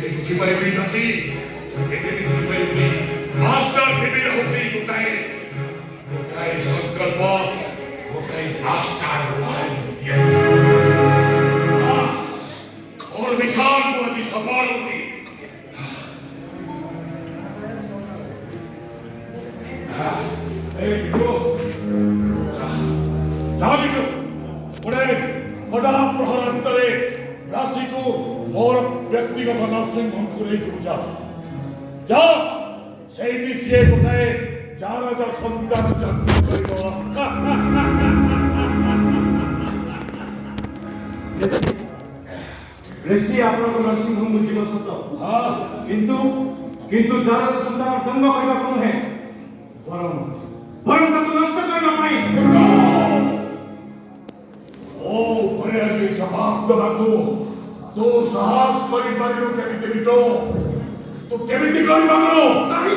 ବୁଝିପାରିବି ନସି କେବେ ବି ବୁଝିପାରିବୁନି ମାଷ୍ଟର କେବେ ରହୁଛି ଗୋଟାଏ ସଂକଳ୍ପ ଗୋଟାଏ ମାଷ୍ଟର କଣ ବିଶାଳ ମୁଁ ଆଜି ସଫଳ ହଉଛି बड़ा प्रहर भितर राशि को मोर व्यक्तिगत नर्सिंग होम को नहीं जा जा सेठी से गोटाए जार संतान जन्म ऋषि आपन नर्सिंग होम जीव सत हां किंतु जार संतान जन्म करबा कोन है वरम तक नष्ट करबा पाई ओ बड़े आगे जवाब दबाको तो साहस करि पारिलो केमिति बितो तो केमिति करि पारो काहे